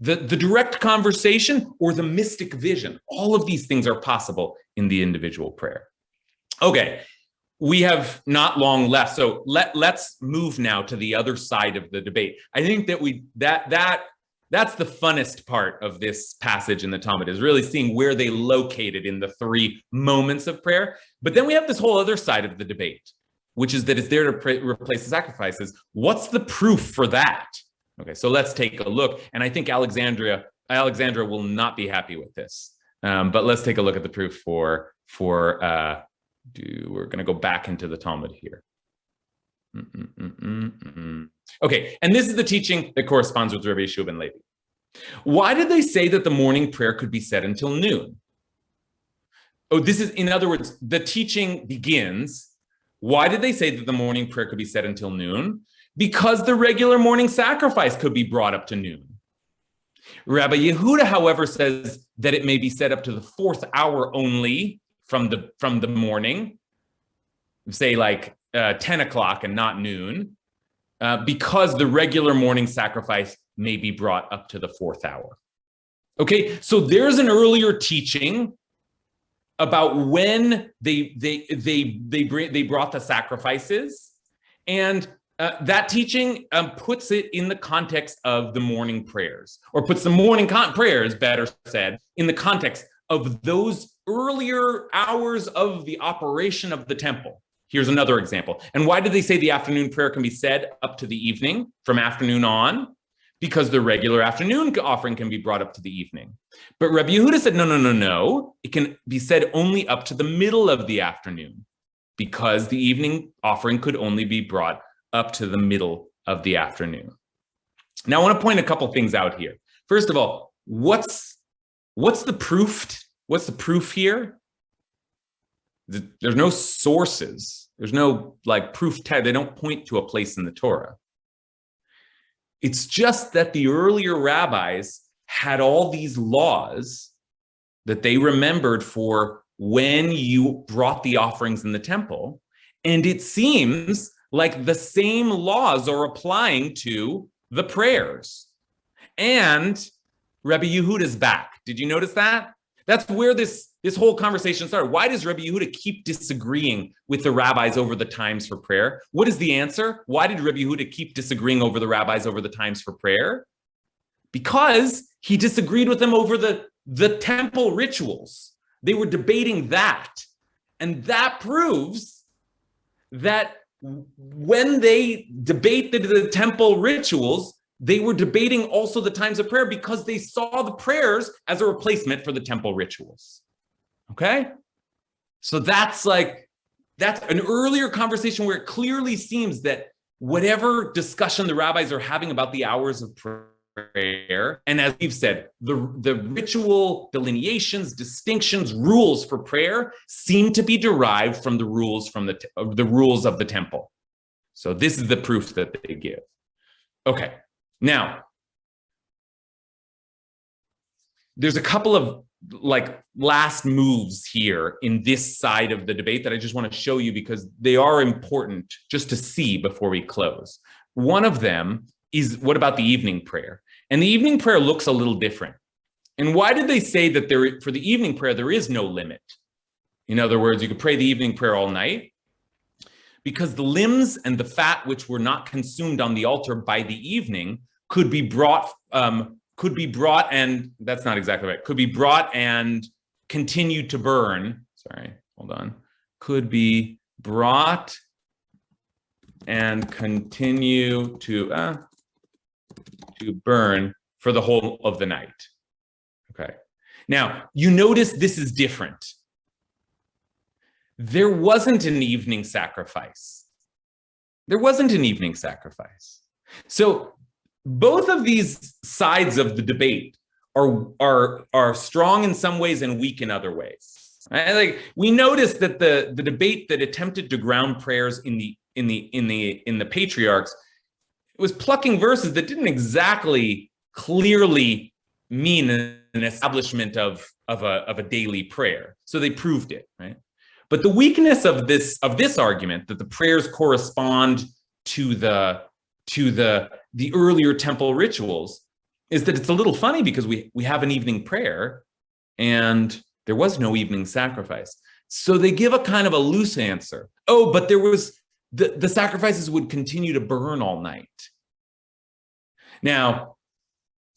Speaker 1: the direct conversation, or the mystic vision. All of these things are possible in the individual prayer. Okay, we have not long left, so let's move now to the other side of the debate. I think that that's the funnest part of this passage in the Talmud, is really seeing where they located in the 3 moments of prayer. But then we have this whole other side of the debate, which is that it's there to replace the sacrifices. What's the proof for that? Okay, so let's take a look. And I think Alexandra will not be happy with this. But let's take a look at the proof we're going to go back into the Talmud here. Okay, and this is the teaching that corresponds with Rabbi Yeshua ben Levi. Why did they say that the morning prayer could be said until noon? Oh, this is, in other words, the teaching begins. Why did they say that the morning prayer could be said until noon? Because the regular morning sacrifice could be brought up to noon. Rabbi Yehuda, however, says that it may be said up to the 4th hour only from the morning, say like 10 o'clock and not noon, because the regular morning sacrifice may be brought up to the 4th hour. Okay, so there's an earlier teaching about when they brought the sacrifices, and that teaching puts it in the context of the morning prayers, or puts the morning prayers, better said, in the context of those earlier hours of the operation of the temple. Here's another example. And why did they say the afternoon prayer can be said up to the evening, from afternoon on? Because the regular afternoon offering can be brought up to the evening. But Rabbi Yehuda said, no. It can be said only up to the middle of the afternoon, because the evening offering could only be brought up to the middle of the afternoon. Now, I want to point a couple things out here. First of all, what's the proof? What's the proof here? There's no sources. There's no like proof tag. They don't point to a place in the Torah. It's just that the earlier rabbis had all these laws that they remembered for when you brought the offerings in the temple. And it seems like the same laws are applying to the prayers. And Rabbi Yehuda's back. Did you notice that? That's where this whole conversation started. Why does Rabbi Yehuda keep disagreeing with the rabbis over the times for prayer? What is the answer? Why did Rabbi Yehuda keep disagreeing over the rabbis over the times for prayer? Because he disagreed with them over the temple rituals. They were debating that. And that proves that when they debated the temple rituals, they were debating also the times of prayer because they saw the prayers as a replacement for the temple rituals. Okay? So that's an earlier conversation where it clearly seems that whatever discussion the rabbis are having about the hours of prayer, and as we've said, the ritual delineations, distinctions, rules for prayer seem to be derived from the rules the rules of the temple. So this is the proof that they give. Okay. Now, there's a couple of last moves here in this side of the debate that I just want to show you because they are important just to see before we close. One of them is, what about the evening prayer? And the evening prayer looks a little different. And why did they say that for the evening prayer, there is no limit? In other words, you could pray the evening prayer all night. Because the limbs and the fat which were not consumed on the altar by the evening could be brought and that's not exactly right. Could be brought and continue to burn. Sorry, hold on. Could be brought and continue to burn for the whole of the night. Okay. Now, you notice this is different. There wasn't an evening sacrifice. There wasn't an evening sacrifice. So both of these sides of the debate are strong in some ways and weak in other ways. Right? We noticed that the debate that attempted to ground prayers in the patriarchs was plucking verses that didn't exactly clearly mean an establishment of a daily prayer. So they proved it, right? But the weakness of this argument that the prayers correspond to the earlier temple rituals is that it's a little funny because we have an evening prayer and there was no evening sacrifice. So they give a kind of a loose answer. Oh, but there was the sacrifices would continue to burn all night. Now,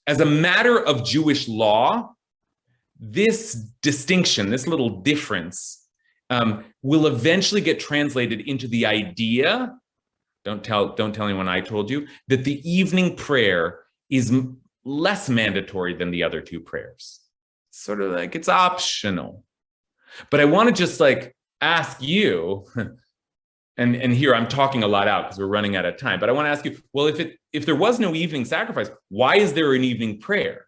Speaker 1: as a matter of Jewish law, this distinction, this little difference, will eventually get translated into the idea, don't tell anyone I told you, that the evening prayer is less mandatory than the other two prayers. Sort of like it's optional. But I want to just ask you, and here I'm talking a lot out because we're running out of time, but I want to ask you, well, if there was no evening sacrifice, why is there an evening prayer?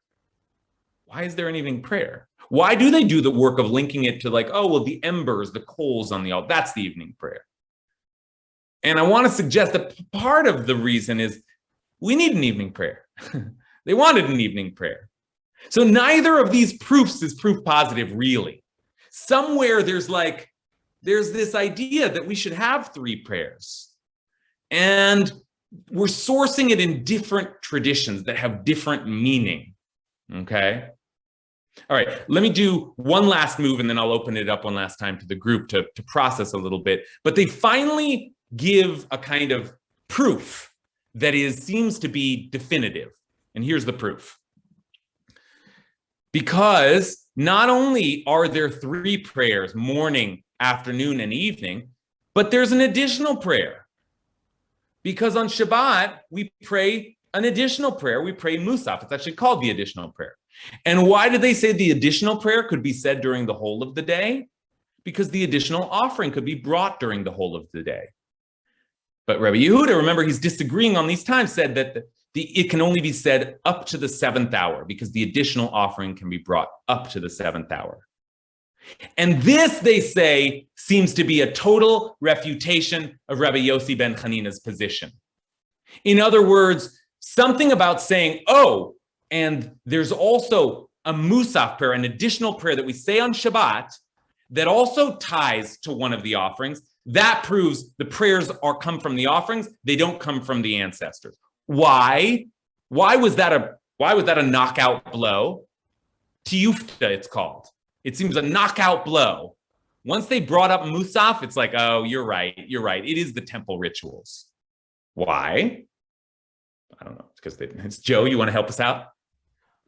Speaker 1: Why is there an evening prayer? Why do they do the work of linking it to the embers, the coals on the altar? That's the evening prayer. And I want to suggest that part of the reason is we need an evening prayer. They wanted an evening prayer. So neither of these proofs is proof positive, really. Somewhere there's this idea that we should have three prayers. And we're sourcing it in different traditions that have different meaning. Okay? All right, let me do one last move and then I'll open it up one last time to the group to process a little bit. But they finally give a kind of proof that seems to be definitive. And here's the proof. Because not only are there three prayers, morning, afternoon, and evening, but there's an additional prayer. Because on Shabbat, we pray an additional prayer. We pray Musaf. It's actually called the additional prayer. And why did they say the additional prayer could be said during the whole of the day? Because the additional offering could be brought during the whole of the day. But Rabbi Yehuda, remember, he's disagreeing on these times, said that it can only be said up to the 7th hour because the additional offering can be brought up to the 7th hour. And this, they say, seems to be a total refutation of Rabbi Yossi ben Chanina's position. In other words, something about saying, oh, and there's also a Musaf prayer, an additional prayer that we say on Shabbat that also ties to one of the offerings. That proves the prayers come from the offerings. They don't come from the ancestors. Why? Why was that a knockout blow? Tiyufta, it's called. It seems a knockout blow. Once they brought up Musaf, it's like, oh, you're right. It is the temple rituals. Why? I don't know. It's because it's Joe. You want to help us out?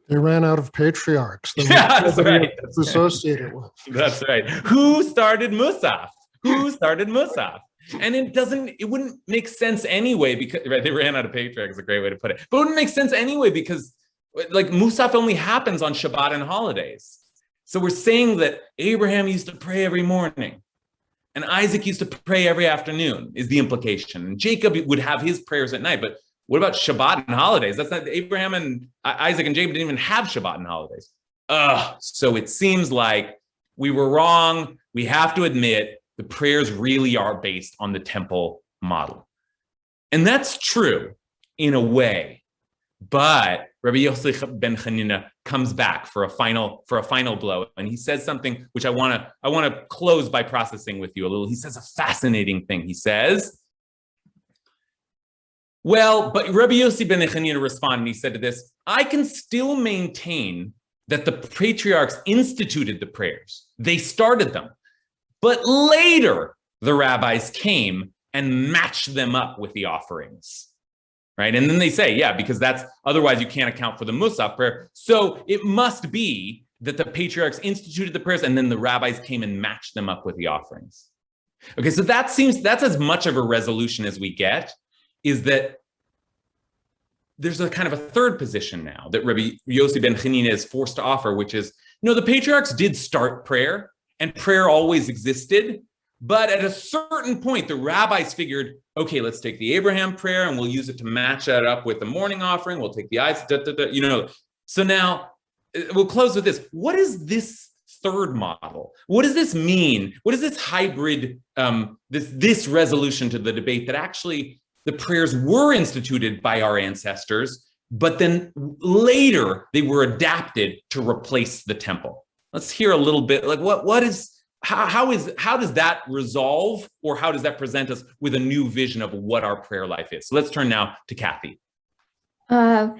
Speaker 12: They ran out of patriarchs.
Speaker 1: Yeah, that's right.
Speaker 12: Associated with.
Speaker 1: That's right. Who started Musaf? And it wouldn't make sense anyway, because right, they ran out of patriarchs is a great way to put it. But it wouldn't make sense anyway because like Musaf only happens on Shabbat and holidays. So we're saying that Abraham used to pray every morning and Isaac used to pray every afternoon is the implication. And Jacob would have his prayers at night. But what about Shabbat and holidays? That's not Abraham and Isaac and Jacob didn't even have Shabbat and holidays. So it seems like we were wrong. We have to admit the prayers really are based on the temple model. And that's true in a way. But Rabbi Yosef ben Chanina comes back for a final blow, and he says something which I want to close by processing with you a little. He says a fascinating thing. He says, well, but Rabbi Yosef ben Chanina responded, and he said to this, I can still maintain that the patriarchs instituted the prayers. They started them. But later, the rabbis came and matched them up with the offerings. Right. And then they say, yeah, because otherwise you can't account for the Musaf prayer. So it must be that the patriarchs instituted the prayers and then the rabbis came and matched them up with the offerings. Okay, so that's as much of a resolution as we get, is that there's a kind of a third position now that Rabbi Yossi ben Chanina is forced to offer, which is, no, the patriarchs did start prayer and prayer always existed. But at a certain point, the rabbis figured, okay, let's take the Abraham prayer and we'll use it to match that up with the morning offering. We'll take the eyes, So now we'll close with this. What is this third model? What does this mean? What is this hybrid, this resolution to the debate that actually the prayers were instituted by our ancestors, but then later they were adapted to replace the temple? Let's hear a little bit, like how does that resolve, or how does that present us with a new vision of what our prayer life is? So let's turn now to Kathy.
Speaker 13: I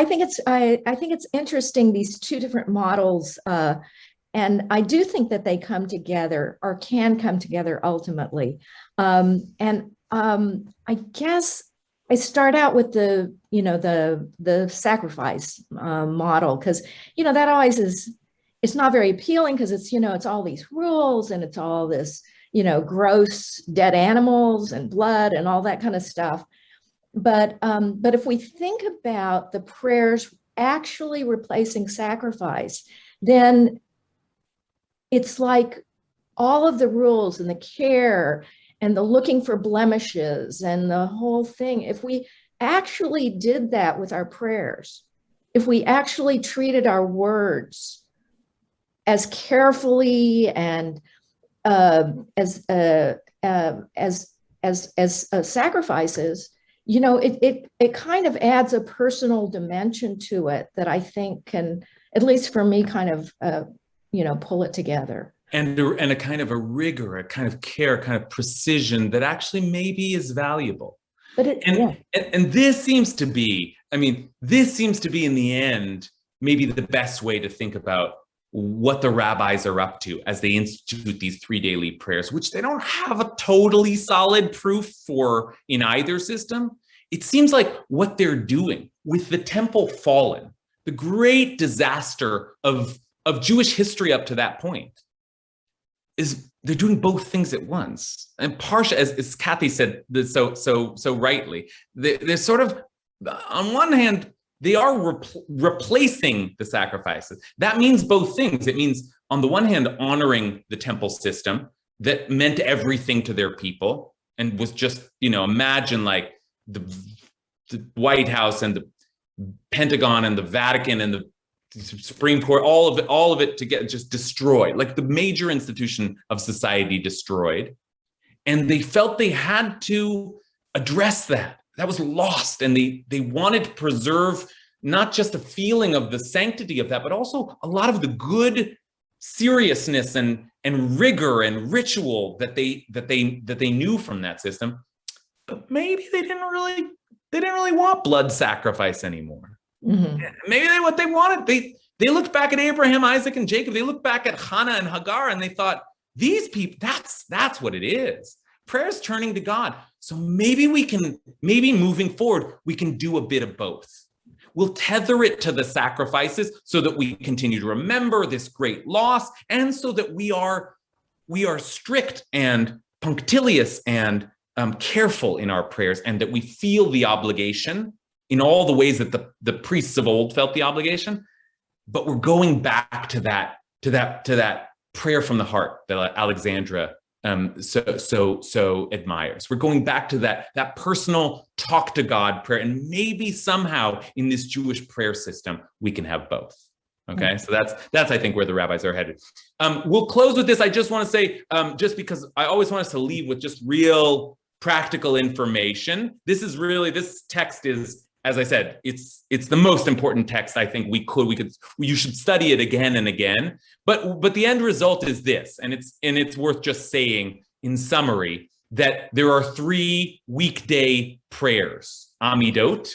Speaker 13: think it's interesting, these two different models, and I do think that they come together or can come together ultimately. I guess I start out with the sacrifice model, because that always it's not very appealing, because it's all these rules and it's all this, gross dead animals and blood and all that kind of stuff. But if we think about the prayers actually replacing sacrifice, then it's like all of the rules and the care and the looking for blemishes and the whole thing. If we actually did that with our prayers, if we actually treated our words as carefully and as sacrifices, it kind of adds a personal dimension to it that I think can, at least for me, kind of pull it together.
Speaker 1: And a kind of a rigor, a kind of care, a kind of precision that actually maybe is valuable. And this seems to be, in the end, maybe the best way to think about what the rabbis are up to as they institute these 3 daily prayers, which they don't have a totally solid proof for in either system. It seems like what they're doing with the temple fallen, the great disaster of Jewish history up to that point, is they're doing both things at once. And Parsha, as Kathy said so rightly, they're sort of, on one hand, they are replacing the sacrifices. That means both things. It means, on the one hand, honoring the temple system that meant everything to their people and was just, imagine like the White House and the Pentagon and the Vatican and the Supreme Court, all of it to get just destroyed, like the major institution of society destroyed. And they felt they had to address that. That was lost, and they wanted to preserve not just a feeling of the sanctity of that, but also a lot of the good seriousness and rigor and ritual that they knew from that system. But maybe they didn't really want blood sacrifice anymore.
Speaker 13: Mm-hmm.
Speaker 1: Maybe what they wanted, They looked back at Abraham, Isaac, and Jacob. They looked back at Hannah and Hagar, and they thought, these people, that's what it is. Prayer is turning to God. So maybe moving forward, we can do a bit of both. We'll tether it to the sacrifices so that we continue to remember this great loss, and so that we are strict and punctilious and careful in our prayers, and that we feel the obligation in all the ways that the priests of old felt the obligation. But we're going back to that prayer from the heart that Alexandra so admires. We're going back to that personal talk to God prayer, and maybe somehow in this Jewish prayer system we can have both. Okay, so that's I think where the rabbis are headed. We'll close with this. I just want to say, just because I always want us to leave with just real practical information. This text is, as I said, it's the most important text I think you should study it again and again. But the end result is this, and it's worth just saying in summary that there are 3 weekday prayers: Amidot,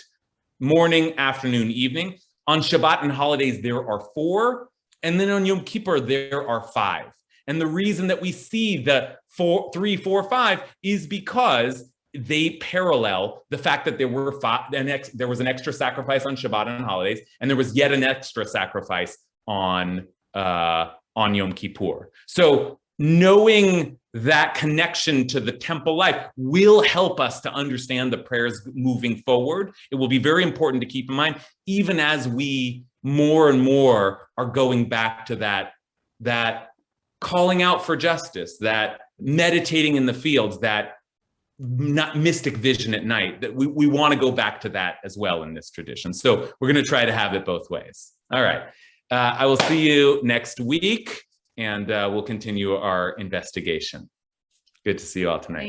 Speaker 1: morning, afternoon, evening. On Shabbat and holidays, there are 4. And then on Yom Kippur, there are 5. And the reason that we see the 3, 4, 5 is because they parallel the fact that there was an extra sacrifice on Shabbat and holidays, and there was yet an extra sacrifice on Yom Kippur. So knowing that connection to the temple life will help us to understand the prayers moving forward. It will be very important to keep in mind, even as we more and more are going back to that calling out for justice, that meditating in the fields, that not mystic vision at night, that we want to go back to that as well in this tradition. So we're going to try to have it both ways. All right. I will see you next week, and we'll continue our investigation. Good to see you all tonight.